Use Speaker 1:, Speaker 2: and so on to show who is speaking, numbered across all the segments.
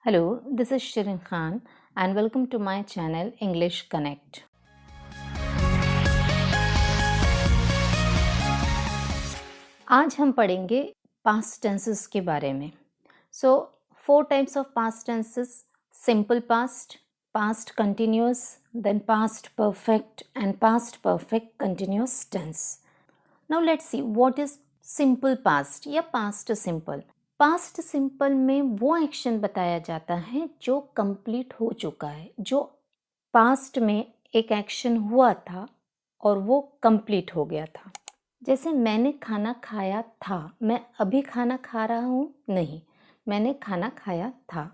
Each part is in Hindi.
Speaker 1: Hello, this is Shirin Khan and welcome to my channel English Connect. आज हम पढ़ेंगे past tenses के बारे में. So, 4 types of past tenses: simple past, past continuous, then past perfect and past perfect continuous tense. Now let's see what is simple past या past simple. पास्ट सिंपल में वो एक्शन बताया जाता है जो कंप्लीट हो चुका है, जो पास्ट में एक एक्शन हुआ था और वो कंप्लीट हो गया था. जैसे मैंने खाना खाया था, मैं अभी खाना खा रहा हूँ नहीं, मैंने खाना खाया था.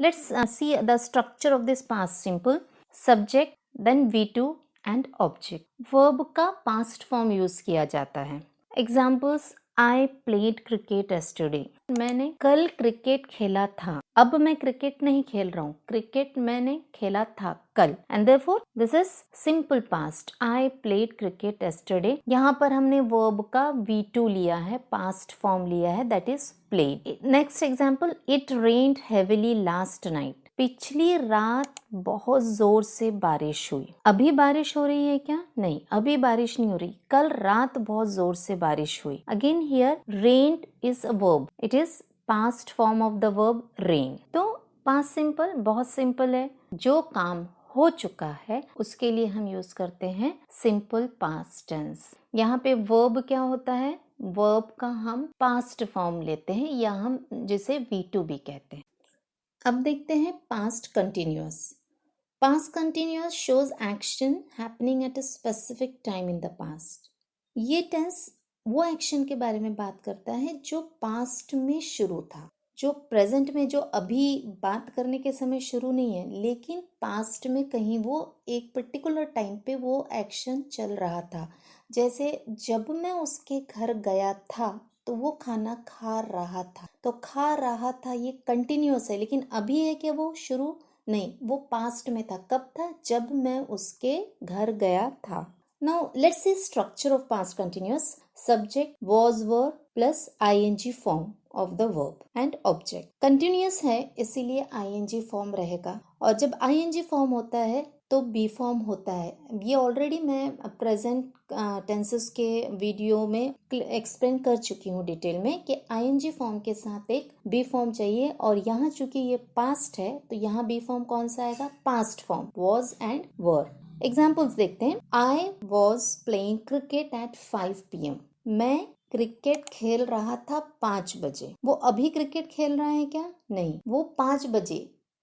Speaker 1: Let's see the structure of this past simple. Subject, then V2 and object. Verb का पास्ट फॉर्म यूज किया जाता है. Examples: I played cricket yesterday. मैंने कल क्रिकेट खेला था. अब मैं क्रिकेट नहीं खेल रहा हूँ, क्रिकेट मैंने खेला था कल. And therefore this is simple past. I played cricket yesterday. यहाँ पर हमने verb का V2 लिया है, past form लिया है, that is played. Next example: It rained heavily last night. पिछली रात बहुत जोर से बारिश हुई. अभी बारिश हो रही है क्या? नहीं, अभी बारिश नहीं हो रही, कल रात बहुत जोर से बारिश हुई. Again here rained is a verb. It is past form of the verb rain. तो past simple बहुत सिंपल है. जो काम हो चुका है उसके लिए हम यूज करते हैं सिंपल पास्ट टेंस. यहाँ पे वर्ब क्या होता है? वर्ब का हम पास्ट फॉर्म लेते हैं या हम जिसे V2 भी कहते हैं. अब देखते हैं past continuous. Past continuous shows action happening at a specific time in the past. ये टेंस वो एक्शन के बारे में बात करता है जो पास्ट में शुरू था, जो प्रेजेंट में, जो अभी बात करने के समय शुरू नहीं है, लेकिन पास्ट में कहीं वो एक पर्टिकुलर टाइम पे वो एक्शन चल रहा था. जैसे जब मैं उसके घर गया था तो वो खाना खा रहा था. तो खा रहा था ये कंटिन्यूअस है, लेकिन अभी है कि वो शुरू नहीं, वो पास्ट में था. कब था? जब मैं उसके घर गया था. Now let's see structure of past continuous. Subject was were plus ing form of the verb and object. Continuous है इसीलिए ing फॉर्म रहेगा, और जब ing फॉर्म होता है तो बी फॉर्म होता है. ये ऑलरेडी मैं प्रेजेंट टेंसेस के वीडियो में एक्सप्लेन कर चुकी हूँ डिटेल में कि ing फॉर्म के साथ एक बी फॉर्म चाहिए, और यहाँ चूंकि ये पास्ट है तो यहाँ बी फॉर्म कौन सा आएगा? Past form, was and were. Examples देखते हैं. I was playing cricket at 5 PM. मैं क्रिकेट खेल रहा था 5 बजे. वो अभी क्रिकेट खेल रहा है क्या? नहीं, वो 5 बजे.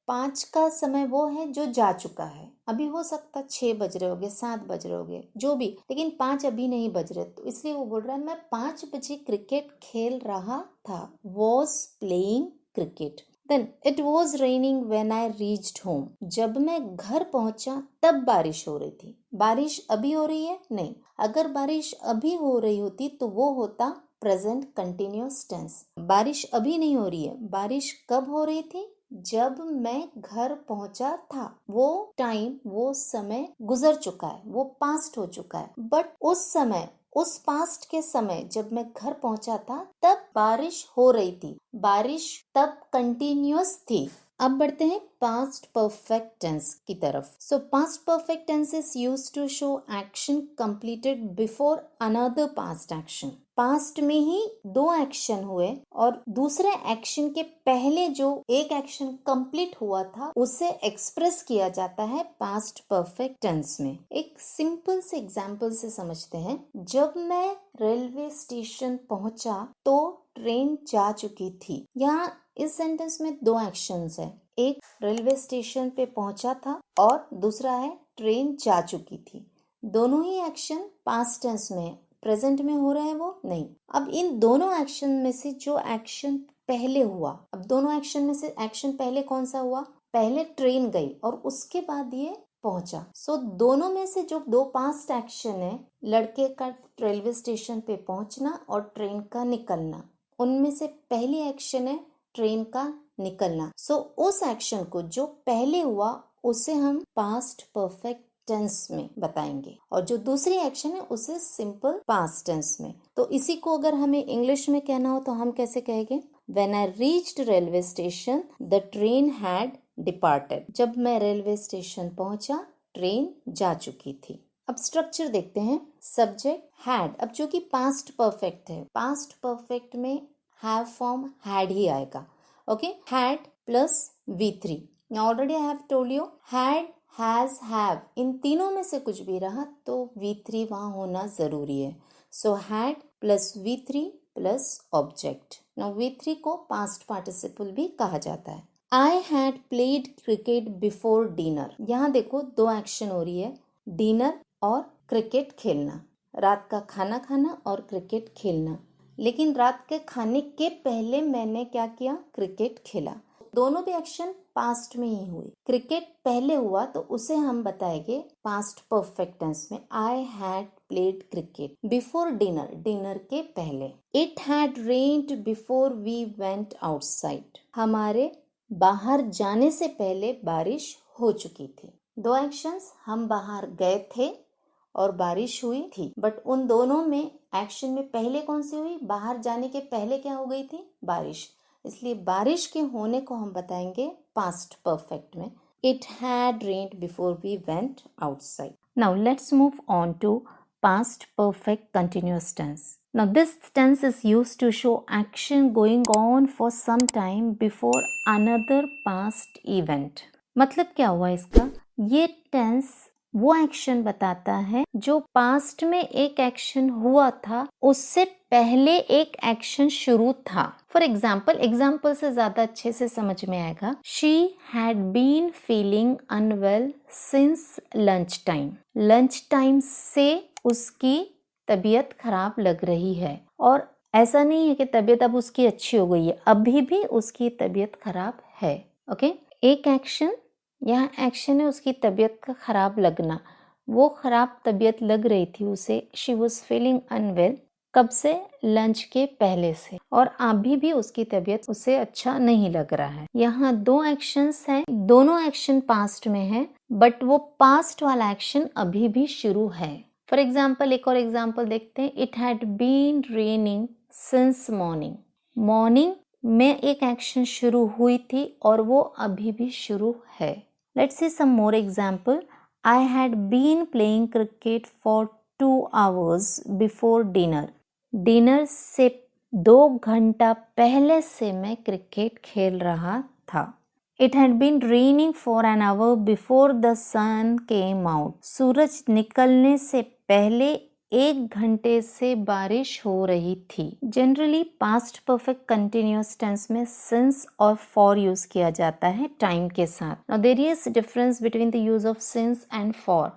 Speaker 1: 5 का समय वो है जो जा चुका है. अभी हो सकता 6 बज रहे होंगे, 7 बज रहे होंगे, जो भी, लेकिन 5 अभी नहीं बज रहे, तो इसलिए वो बोल रहा है मैं 5 बजे क्रिकेट खेल रहा था. was playing cricket. Then it was raining when I reached home. जब मैं घर पहुंचा तब बारिश हो रही थी. बारिश अभी हो रही है? नहीं. अगर बारिश अभी हो रही होती तो वो होता प्रेजेंट कंटिन्यूअस टेंस. बारिश अभी नहीं हो रही है. बारिश कब हो रही थी? जब मैं घर पहुंचा था. वो टाइम, वो समय गुजर चुका है, वो पास्ट हो चुका है. बट उस समय, उस पास्ट के समय जब मैं घर पहुंचा था तब बारिश हो रही थी. बारिश तब कंटिन्यूअस थी. अब बढ़ते हैं पास्ट परफेक्ट टेंस की तरफ. So past perfect tense is used to show action completed before another past action. पास्ट में ही 2 एक्शन हुए और दूसरे एक्शन के पहले जो एक एक्शन कंप्लीट हुआ था उसे एक्सप्रेस किया जाता है पास्ट परफेक्ट टेंस में. एक सिंपल से एग्जांपल से समझते हैं. जब मैं रेलवे स्टेशन पहुंचा तो ट्रेन जा चुकी थी. यहाँ इस सेंटेंस में 2 एक्शंस है. एक रेलवे स्टेशन पे पहुंचा था और दूसरा है ट्रेन जा चुकी थी. दोनों ही एक्शन पास्ट टेंस में, प्रेजेंट में हो रहे हैं वो नहीं. अब इन दोनों एक्शन में से जो एक्शन पहले हुआ, अब दोनों एक्शन में से एक्शन पहले कौन सा हुआ? पहले ट्रेन गई और उसके बाद ये पहुंचा. सो दोनों में से जो 2 पास्ट एक्शन है, लड़के का रेलवे स्टेशन पे पहुंचना और ट्रेन का निकलना, उनमें से पहली एक्शन है ट्रेन का निकलना. सो उस एक्शन को जो पहले हुआ उसे हम पास्ट परफेक्ट टेंस में बताएंगे, और जो दूसरी एक्शन है उसे सिंपल पास्ट टेंस में. तो इसी को अगर हमें इंग्लिश में कहना हो तो हम कैसे कहेंगे? When I reached railway station, the train had departed. जब मैं रेलवे स्टेशन पहुंचा, ट्रेन जा चुकी थी। अब स्ट्रक्चर देखते हैं। सब्जेक्ट हैड, अब जो कि पास्ट परफेक्ट है, पास्ट परफेक्ट में हैव फॉर्म हैड ही आएगा। Okay, had plus V3। Already I have told you had, has, have, इन तीनों में से कुछ भी रहा तो V3 वहां होना जरूरी है। So had plus V3 plus object. Now V3 को पास्ट पार्टिसिपल भी कहा जाता है। आई had played cricket before dinner. यहाँ देखो दो एक्शन हो रही है, डिनर और क्रिकेट खेलना, रात का खाना खाना और क्रिकेट खेलना। लेकिन रात के खाने के पहले मैंने क्या किया, क्रिकेट खेला। दोनों भी एक्शन पास्ट में ही हुए। क्रिकेट पहले हुआ तो उसे हम बताएंगे पास्ट परफेक्ट टेंस में, I had played cricket before dinner, dinner के पहले। It had rained before we went outside, हमारे बाहर जाने से पहले बारिश हो चुकी थी। दो एक्शंस, हम बाहर गए थे और बारिश हुई थी, बट उन दोनों में एक्शन में पहले कौन सी हुई, बाहर जाने के पहले क्या हो गई थी, बारिश। इसलिए बारिश के होने को हम बताएंगे पास्ट परफेक्ट में, it had rained before we went outside. Now let's move on to past perfect continuous tense. Now this tense is used to show action going on for some time before another past event. मतलब क्या हुआ इसका, ये टेंस वो एक्शन बताता है जो पास्ट में एक एक्शन हुआ था, उससे पहले एक एक्शन शुरू था। फॉर एग्जाम्पल से ज्यादा अच्छे से समझ में आएगा। She had been feeling unwell since lunch time. Lunch time से उसकी तबीयत खराब लग रही है, और ऐसा नहीं है कि तबीयत अब उसकी अच्छी हो गई है, अभी भी उसकी तबीयत खराब है। ओके, एक एक्शन, यहाँ एक्शन है उसकी तबीयत का खराब लगना, वो खराब तबीयत लग रही थी उसे, शी वॉज फीलिंग अनवेल, कब से, लंच के पहले से, और अभी भी उसकी तबीयत उसे अच्छा नहीं लग रहा है। यहाँ दो एक्शंस हैं, दोनों एक्शन पास्ट में है, बट वो पास्ट वाला एक्शन अभी भी शुरू है। फॉर एग्जाम्पल, एक और एग्जाम्पल देखते हैं। It had been raining since morning. Morning में एक एक्शन शुरू हुई थी और वो अभी भी शुरू है। Let's see some more example. I had been playing cricket for 2 hours before dinner. Dinner से 2 घंटा पहले से मैं क्रिकेट खेल रहा था। It had been raining for an hour before the sun came out. सूरज निकलने से पहले 1 घंटे से बारिश हो रही थी। Generally past perfect continuous tense में since और for यूज किया जाता है टाइम के साथ। Now there is difference between the use of since and for.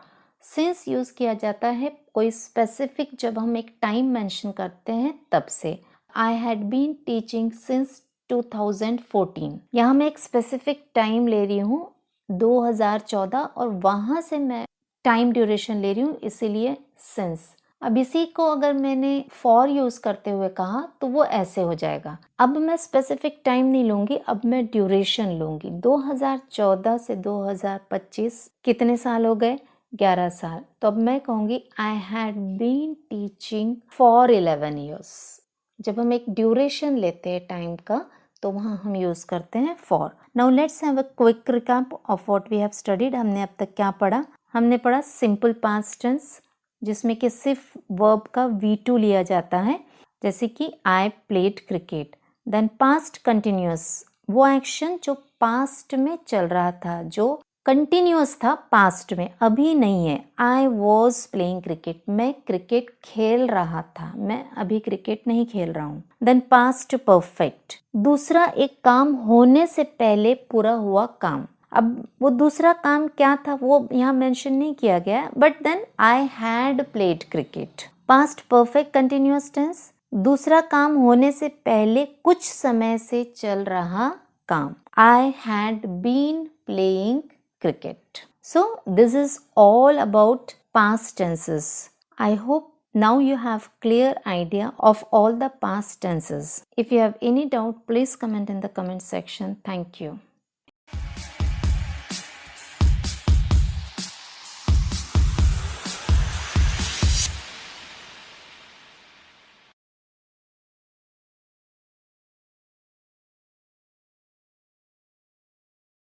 Speaker 1: since use किया जाता है कोई स्पेसिफिक, जब हम एक टाइम मेंशन करते हैं तब से। I had been teaching since 2014। यहाँ मैं एक स्पेसिफिक टाइम ले रही हूँ 2014, और वहां से मैं टाइम ड्यूरेशन ले रही हूँ, इसीलिए सिंस। अब इसी को अगर मैंने फॉर यूज करते हुए कहा तो वो ऐसे हो जाएगा। अब मैं स्पेसिफिक टाइम नहीं लूंगी, अब मैं ड्यूरेशन लूंगी। 2014 से 2025 कितने साल हो गए, 11 साल। तो अब मैं कहूंगी I had been teaching for 11 years। जब हम एक ड्यूरेशन लेते हैं टाइम का तो वहाँ हम यूज करते हैं for. Now let's have a quick recap of what we have studied. हमने अब तक क्या पढ़ा, हमने पढ़ा सिंपल पास्ट टेंस जिसमें कि सिर्फ वर्ब का V2 लिया जाता है, जैसे कि I played cricket. Then past continuous, वो एक्शन जो पास्ट में चल रहा था, जो कंटिन्यूअस था पास्ट में, अभी नहीं है। आई वॉज प्लेइंग क्रिकेट, मैं क्रिकेट खेल रहा था, मैं अभी क्रिकेट नहीं खेल रहा हूँ। देन पास्ट परफेक्ट, दूसरा एक काम होने से पहले पूरा हुआ काम। अब वो दूसरा काम क्या था वो यहाँ मेंशन नहीं किया गया, but then I had played cricket. Past perfect continuous tense, दूसरा काम होने से पहले कुछ समय से चल रहा काम। I had been playing cricket. So this is all about past tenses. I hope now you have clear idea of all the past tenses. If you have any doubt, please comment in the comment section. Thank you.